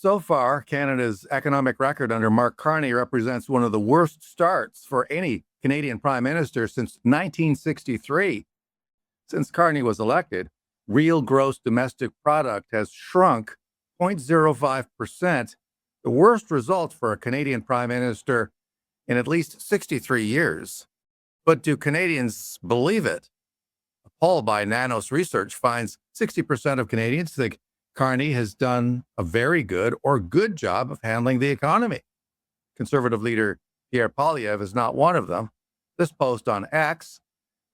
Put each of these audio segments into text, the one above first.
So far, Canada's economic record under Mark Carney represents one of the worst starts for any Canadian prime minister since 1963. Since Carney was elected, real gross domestic product has shrunk 0.05%, the worst result for a Canadian prime minister in at least 63 years. But do Canadians believe it? A poll by Nanos Research finds 60% of Canadians think Carney has done a very good or good job of handling the economy. Conservative leader Pierre Poilievre is not one of them. This post on X,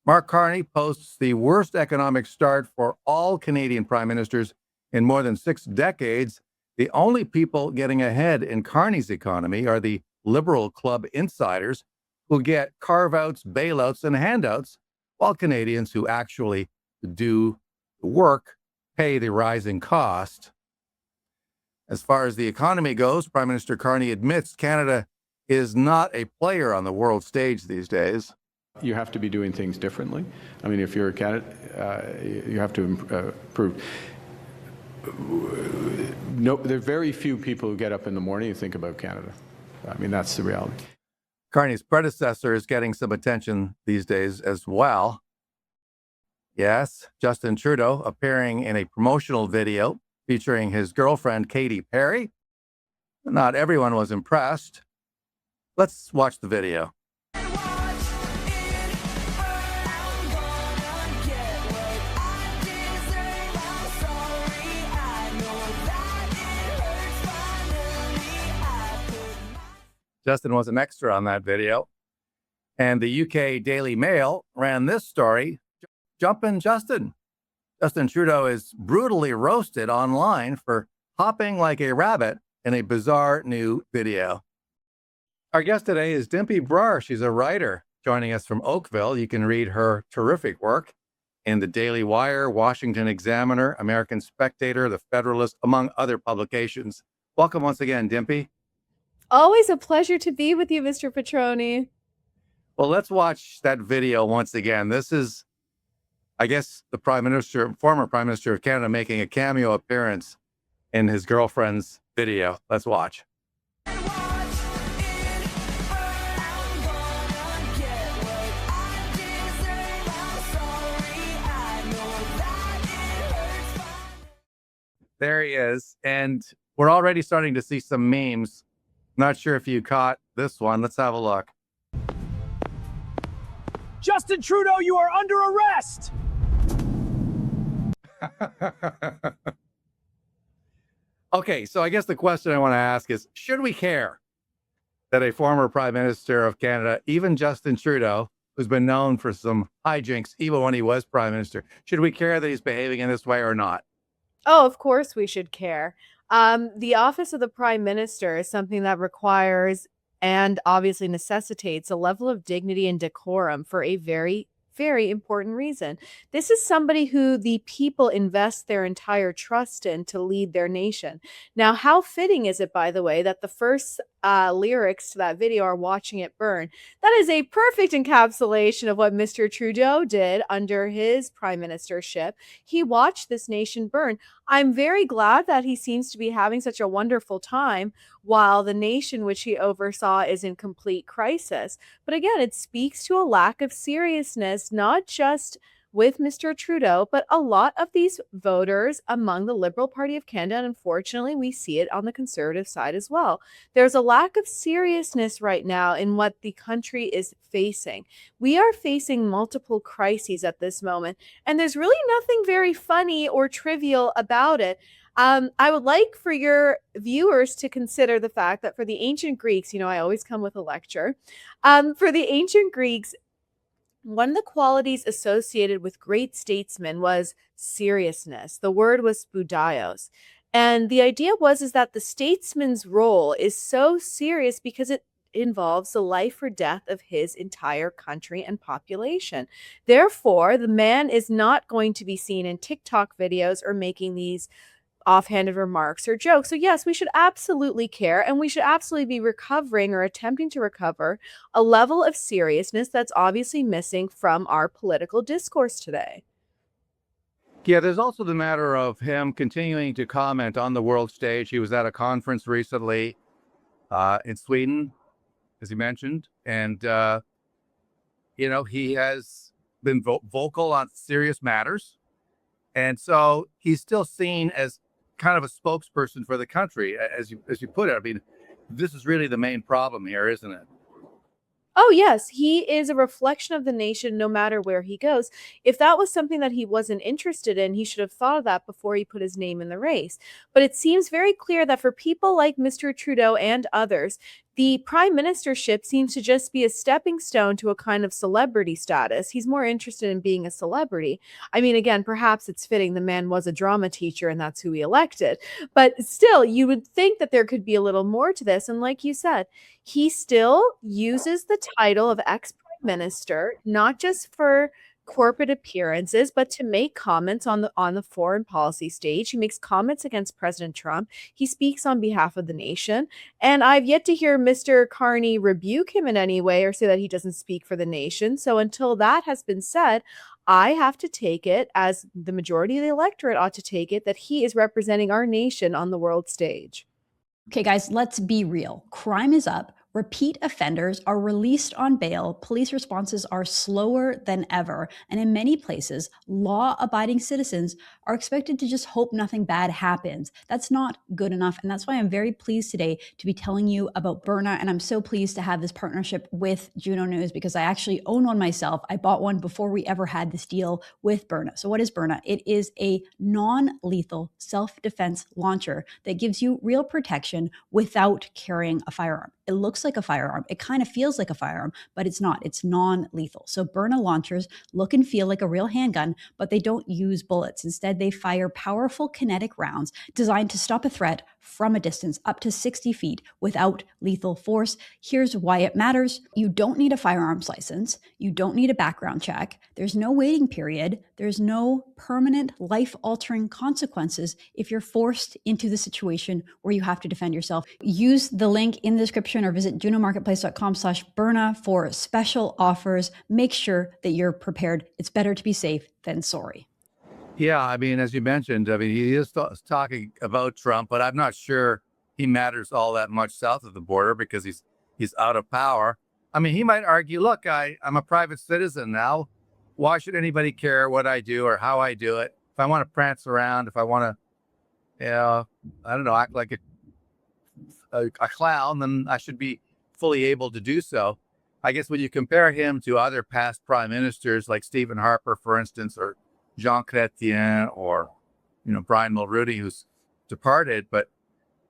Mark Carney posts the worst economic start for all Canadian prime ministers in more than 6 decades. The only people getting ahead in Carney's economy are the Liberal Club insiders who get carve-outs, bailouts, and handouts, while Canadians who actually do the work pay the rising cost. As far as the economy goes, Prime Minister Carney admits Canada is not a player on the world stage these days. You have to be doing things differently. I mean, if you're a candidate, you have to improve. No, there are very few people who get up in the morning and think about Canada. I mean, that's the reality. Carney's predecessor is getting some attention these days as well. Yes, Justin Trudeau appearing in a promotional video featuring his girlfriend, Katy Perry. Not everyone was impressed. Let's watch the video. Justin was an extra on that video. And the UK Daily Mail ran this story, Jumpin' Justin. Justin Trudeau is brutally roasted online for hopping like a rabbit in a bizarre new video. Our guest today is Dimpy Brar. She's a writer joining us from Oakville. You can read her terrific work in the Daily Wire, Washington Examiner, American Spectator, The Federalist, among other publications. Welcome once again, Dimpy. Always a pleasure to be with you, Mr. Petroni. Well, let's watch that video once again. This is, I guess, the former Prime Minister of Canada making a cameo appearance in his girlfriend's video. Let's watch. There he is. And we're already starting to see some memes. Not sure if you caught this one. Let's have a look. Justin Trudeau, you are under arrest. Okay, so I guess the question I want to ask is, should we care that a former Prime Minister of Canada, even Justin Trudeau, who's been known for some hijinks, even when he was Prime Minister, should we care that he's behaving in this way or not? Oh, of course we should care. The office of the Prime Minister is something that requires and obviously necessitates a level of dignity and decorum for a very, very important reason. This is somebody who the people invest their entire trust in to lead their nation. Now, how fitting is it, by the way, that the first lyrics to that video are "Watching It Burn"? That is a perfect encapsulation of what Mr. Trudeau did under his prime ministership. He watched this nation burn. I'm very glad that he seems to be having such a wonderful time while the nation which he oversaw is in complete crisis. But again, it speaks to a lack of seriousness, not just with Mr. Trudeau, but a lot of these voters among the Liberal Party of Canada, and unfortunately we see it on the Conservative side as well. There's a lack of seriousness right now in what the country is facing. We are facing multiple crises at this moment, and there's really nothing very funny or trivial about it. I would like for your viewers to consider the fact that for the ancient Greeks, I always come with a lecture. For the ancient Greeks, one of the qualities associated with great statesmen was seriousness. The word was spoudios. And the idea is that the statesman's role is so serious because it involves the life or death of his entire country and population. Therefore, the man is not going to be seen in TikTok videos or making these offhanded remarks or jokes. So yes, we should absolutely care, and we should absolutely be recovering or attempting to recover a level of seriousness that's obviously missing from our political discourse today. Yeah, there's also the matter of him continuing to comment on the world stage. He was at a conference recently in Sweden, as he mentioned, and he has been vocal on serious matters, and so he's still seen as kind of a spokesperson for the country, as you put it. I mean, this is really the main problem here, isn't it? Oh, yes, he is a reflection of the nation no matter where he goes. If that was something that he wasn't interested in, he should have thought of that before he put his name in the race. But it seems very clear that for people like Mr. Trudeau and others, the prime ministership seems to just be a stepping stone to a kind of celebrity status. He's more interested in being a celebrity. I mean, again, perhaps it's fitting the man was a drama teacher and that's who he elected. But still, you would think that there could be a little more to this. And like you said, he still uses the title of ex-prime minister, not just for corporate appearances, but to make comments on the foreign policy stage. He makes comments against President Trump. He speaks on behalf of the nation. And I've yet to hear Mr. Carney rebuke him in any way or say that he doesn't speak for the nation. So until that has been said, I have to take it, as the majority of the electorate ought to take it, that he is representing our nation on the world stage. Okay, guys, let's be real. Crime is up. Repeat offenders are released on bail. Police responses are slower than ever. And in many places, law-abiding citizens are expected to just hope nothing bad happens. That's not good enough. And that's why I'm very pleased today to be telling you about Berna. And I'm so pleased to have this partnership with Juno News because I actually own one myself. I bought one before we ever had this deal with Berna. So what is Berna? It is a non-lethal self-defense launcher that gives you real protection without carrying a firearm. It looks like a firearm. It kind of feels like a firearm, but it's not. It's non-lethal. So Berna launchers look and feel like a real handgun, but they don't use bullets. Instead, they fire powerful kinetic rounds designed to stop a threat from a distance up to 60 feet without lethal force. Here's why it matters. You don't need a firearms license. You don't need a background check. There's no waiting period. There's no permanent life-altering consequences if you're forced into the situation where you have to defend yourself. Use the link in the description or visit junomarketplace.com/Berna for special offers. Make sure that you're prepared. It's better to be safe than sorry. Yeah, I mean, as you mentioned, I mean, he is talking about Trump, but I'm not sure he matters all that much south of the border because he's out of power. I mean, he might argue, look, I'm a private citizen now. Why should anybody care what I do or how I do it? If I want to prance around, if I want to, I don't know, act like a clown, then I should be fully able to do so. I guess when you compare him to other past prime ministers like Stephen Harper, for instance, or Jean Chrétien, or Brian Mulroney, who's departed, but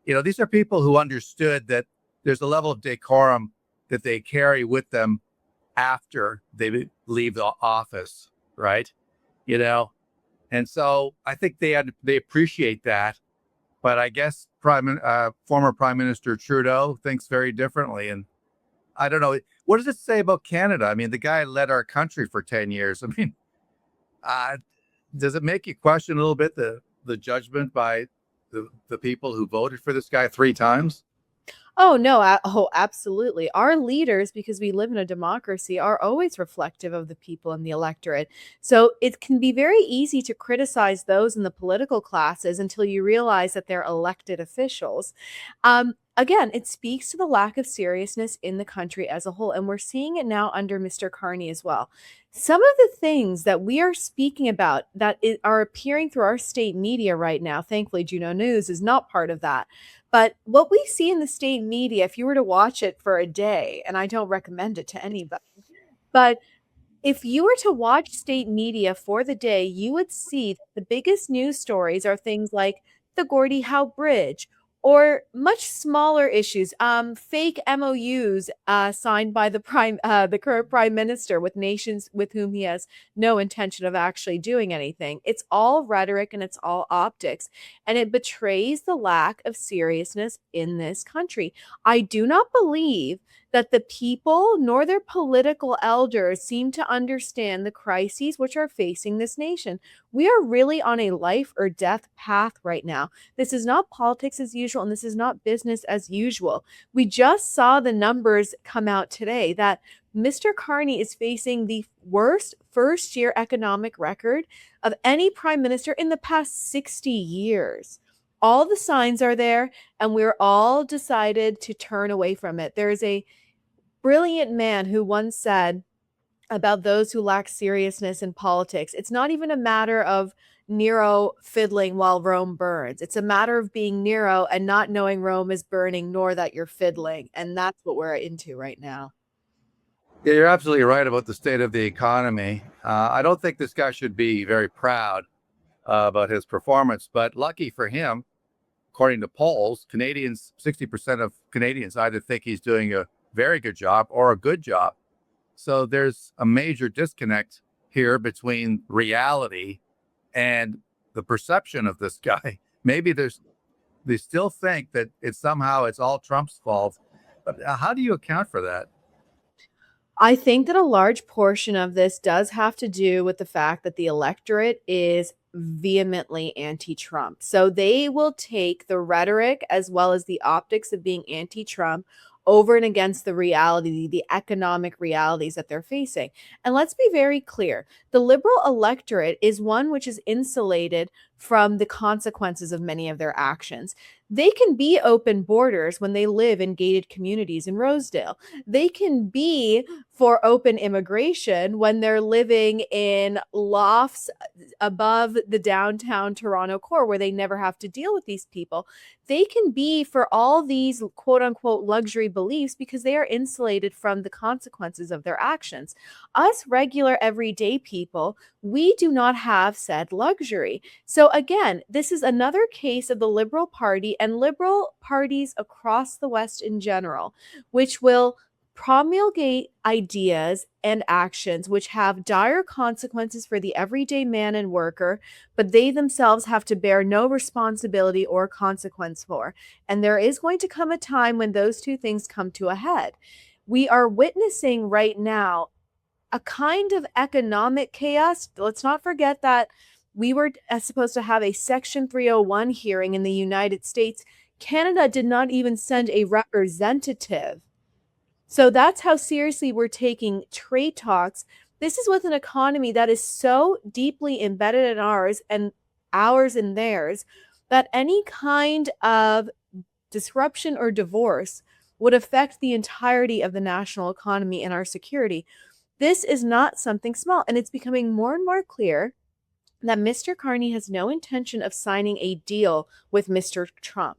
these are people who understood that there's a level of decorum that they carry with them after they leave the office, right? And so I think they appreciate that, but I guess former Prime Minister Trudeau thinks very differently, and I don't know. What does it say about Canada? I mean, the guy led our country for 10 years. I mean, does it make you question a little bit the judgment by the people who voted for this guy 3 times? Oh, no. Absolutely. Our leaders, because we live in a democracy, are always reflective of the people and the electorate. So it can be very easy to criticize those in the political classes until you realize that they're elected officials. Again, it speaks to the lack of seriousness in the country as a whole. And we're seeing it now under Mr. Carney as well. Some of the things that we are speaking about that are appearing through our state media right now, thankfully, Juno News is not part of that. But what we see in the state media, if you were to watch it for a day, and I don't recommend it to anybody, but if you were to watch state media for the day, you would see that the biggest news stories are things like the Gordie Howe Bridge or much smaller issues, fake MOUs signed by the current prime minister with nations with whom he has no intention of actually doing anything. It's all rhetoric and it's all optics, and it betrays the lack of seriousness in this country. I do not believe that the people nor their political elders seem to understand the crises which are facing this nation. We are really on a life or death path right now. This is not politics as usual, and this is not business as usual. We just saw the numbers come out today that Mr. Carney is facing the worst first year economic record of any prime minister in the past 60 years. All the signs are there, and we're all decided to turn away from it. There's a brilliant man who once said about those who lack seriousness in politics, it's not even a matter of Nero fiddling while Rome burns. It's a matter of being Nero and not knowing Rome is burning, nor that you're fiddling. And that's what we're into right now. Yeah, you're absolutely right about the state of the economy. I don't think this guy should be very proud about his performance, but lucky for him, according to polls, 60% of Canadians either think he's doing a very good job or a good job. So there's a major disconnect here between reality and the perception of this guy. Maybe they still think that it's all Trump's fault. But how do you account for that? I think that a large portion of this does have to do with the fact that the electorate is vehemently anti Trump. So they will take the rhetoric as well as the optics of being anti Trump over and against the reality, the economic realities that they're facing. And let's be very clear, the liberal electorate is one which is insulated from the consequences of many of their actions. They can be open borders when they live in gated communities in Rosedale. They can be for open immigration when they're living in lofts above the downtown Toronto core where they never have to deal with these people. They can be for all these quote unquote luxury beliefs because they are insulated from the consequences of their actions. Us regular everyday people, we do not have said luxury. So again, this is another case of the Liberal Party and liberal parties across the West in general, which will promulgate ideas and actions which have dire consequences for the everyday man and worker, but they themselves have to bear no responsibility or consequence for. And there is going to come a time when those two things come to a head. We are witnessing right now a kind of economic chaos. Let's not forget that we were supposed to have a Section 301 hearing in the United States. Canada did not even send a representative. So that's how seriously we're taking trade talks. This is with an economy that is so deeply embedded in ours and theirs that any kind of disruption or divorce would affect the entirety of the national economy and our security. This is not something small, and it's becoming more and more clear that Mr. Carney has no intention of signing a deal with Mr. Trump.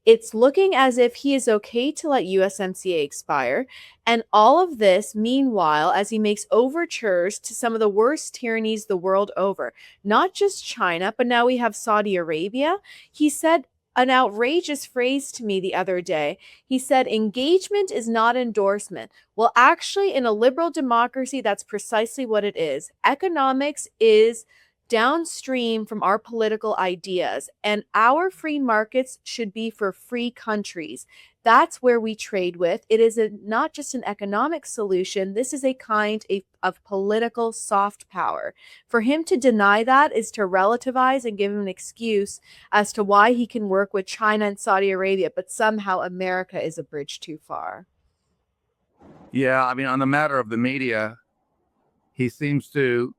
It's looking as if he is okay to let USMCA expire. And all of this, meanwhile, as he makes overtures to some of the worst tyrannies the world over, not just China, but now we have Saudi Arabia. He said an outrageous phrase to me the other day. He said, engagement is not endorsement. Well, actually, in a liberal democracy, that's precisely what it is. Economics is downstream from our political ideas, and our free markets should be for free countries. That's where we trade with. It is not just an economic solution. This is a kind of political soft power. For him to deny that is to relativize and give him an excuse as to why he can work with China and Saudi Arabia, but somehow America is a bridge too far. Yeah, I mean, on the matter of the media, he seems to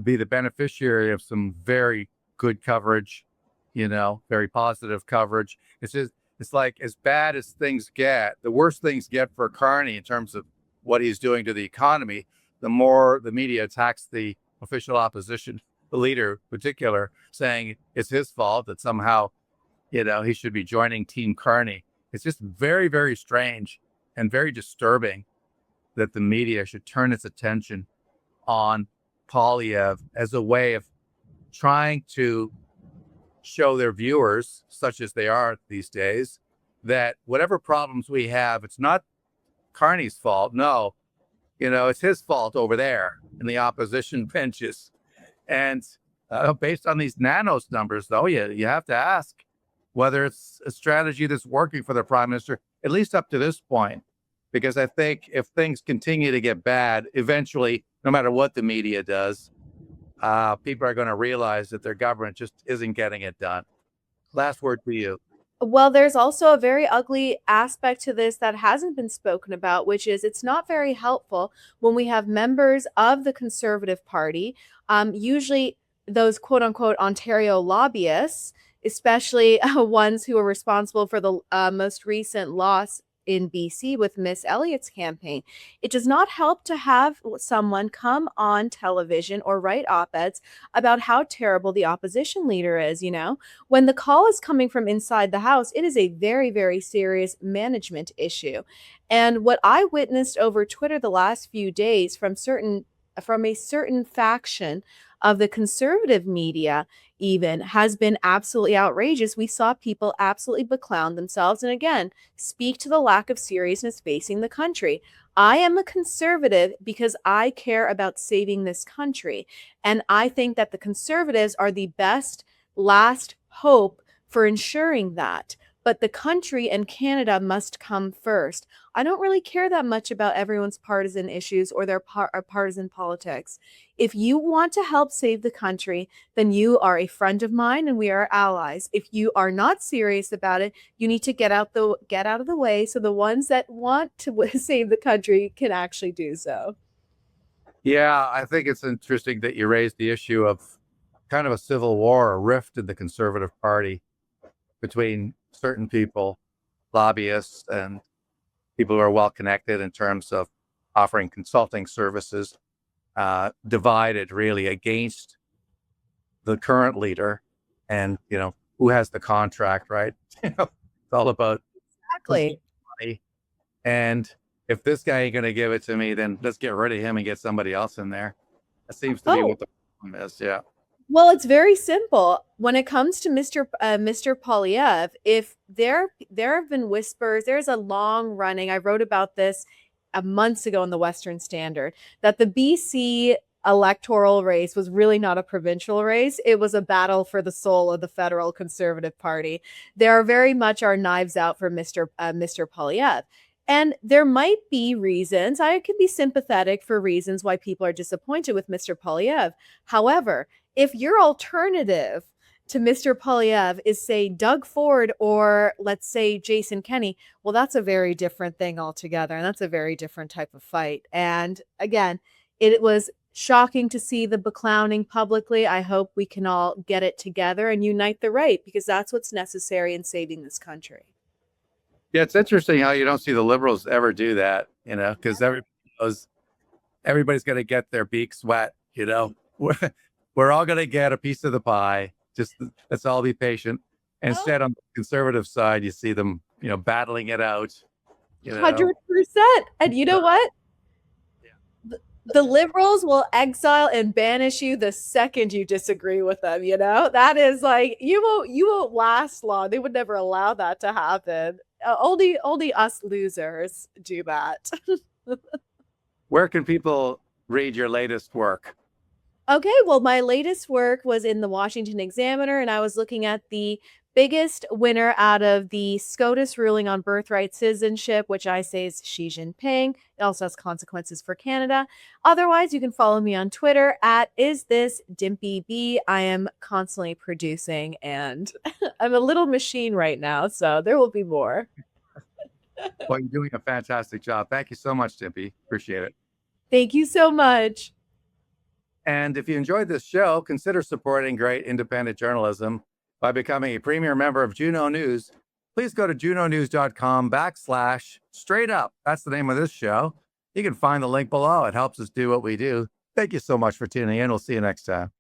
be the beneficiary of some very good coverage, very positive coverage. It's like as bad as things get, the worse things get for Carney in terms of what he's doing to the economy, the more the media attacks the official opposition, the leader in particular, saying it's his fault that somehow, he should be joining Team Carney. It's just very, very strange and very disturbing that the media should turn its attention on Polyev as a way of trying to show their viewers, such as they are these days, that whatever problems we have, it's not Carney's fault. No, it's his fault over there in the opposition benches. And based on these nanos numbers, though, you have to ask whether it's a strategy that's working for the prime minister, at least up to this point. Because I think if things continue to get bad, eventually, no matter what the media does, people are going to realize that their government just isn't getting it done. Last word to you. Well, there's also a very ugly aspect to this that hasn't been spoken about, which is it's not very helpful when we have members of the Conservative Party, usually those quote unquote Ontario lobbyists, especially ones who are responsible for the most recent loss in BC with Miss Elliott's campaign. It does not help to have someone come on television or write op-eds about how terrible the opposition leader is, you know? When the call is coming from inside the house, it is a very, very serious management issue. And what I witnessed over Twitter the last few days from a certain faction of the conservative media even has been absolutely outrageous. We saw people absolutely beclown themselves and again speak to the lack of seriousness facing the country. I am a conservative because I care about saving this country. And I think that the conservatives are the best last hope for ensuring that. But the country and Canada must come first. I don't really care that much about everyone's partisan issues or their partisan politics. If you want to help save the country, then you are a friend of mine and we are allies. If you are not serious about it, you need to get out of the way so the ones that want to save the country can actually do so. Yeah, I think it's interesting that you raised the issue of kind of a civil war, a rift in the Conservative Party between certain people, lobbyists, and people who are well connected in terms of offering consulting services, divided really against the current leader and, who has the contract, right? It's all about Exactly. money. And if this guy ain't going to give it to me, then let's get rid of him and get somebody else in there. That seems to be what the problem is. Yeah. Well, it's very simple. When it comes to Mr. Polyev, if there have been whispers, there's a long running. I wrote about this months ago in the Western Standard that the BC electoral race was really not a provincial race. It was a battle for the soul of the federal Conservative Party. There are very much our knives out for Mr. Polyev. And there might be reasons, I could be sympathetic for reasons why people are disappointed with Mr. Polyev. However, if your alternative to Mr. Polyev is, say, Doug Ford or let's say Jason Kenney, well, that's a very different thing altogether. And that's a very different type of fight. And again, it was shocking to see the beclowning publicly. I hope we can all get it together and unite the right because that's what's necessary in saving this country. Yeah, it's interesting how you don't see the Liberals ever do that, because everybody's going to get their beaks wet, We're all going to get a piece of the pie. Just let's all be patient. Instead, on the Conservative side, you see them, battling it out. 100%. And you know what? The Liberals will exile and banish you the second you disagree with them. That is like you won't last long. They would never allow that to happen. Only us losers do that. Where can people read your latest work? Okay, well, my latest work was in the Washington Examiner, and I was looking at the biggest winner out of the SCOTUS ruling on birthright citizenship, which I say is Xi Jinping. It also has consequences for Canada. Otherwise, you can follow me on Twitter at isthisdimpyb. I am constantly producing, and I'm a little machine right now, so there will be more. Well, you're doing a fantastic job. Thank you so much, Dimpy. Appreciate it. Thank you so much. And if you enjoyed this show, consider supporting great independent journalism by becoming a premier member of Juno News. Please go to junonews.com/straight up. That's the name of this show. You can find the link below. It helps us do what we do. Thank you so much for tuning in. We'll see you next time.